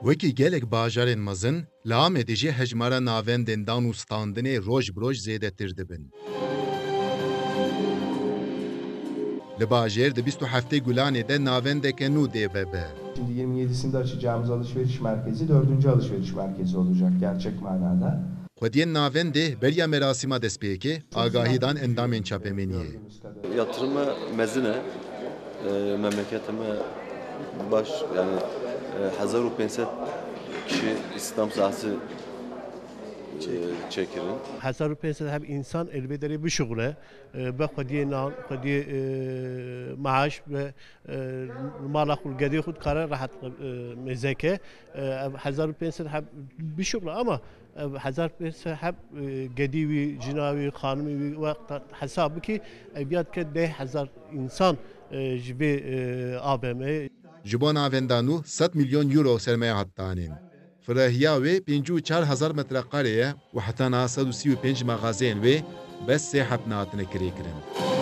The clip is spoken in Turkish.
Wekî gelek bajarên mezin, li Amedê jî hejmara navendên dan û standinê roj bi roj zêdetir dibin. Li bajêr di 27 Gulanê de navendeke nû dê vebe. Şimdi 27'sinde açacağımız alışveriş merkezi 4. alışveriş merkezi olacak gerçek manada. Xwediyên navendê beriya merasîma destpêkê, agahî dan endamên çapemeniyê. Yatırıma mezine, memleketime baş yani 1500 kişi İslam sahası çekirin. 1500 هم انسان البدري بشغله بخدي نان خدي معاش مال اخو القدي خد قرار راح مزكه 1500 هم بشغله اما 1500 هم قديوي جناوي قانوني وقت حسابك ابيات كده 1000 انسان جبي ABM Ji bo navendan û 100 milyon euro sermaye hatdanên. Firahiya wê 54,000 metrekarê ye û heta niha 135 maxazeyên wê bes sê hep hatine kirêkirin.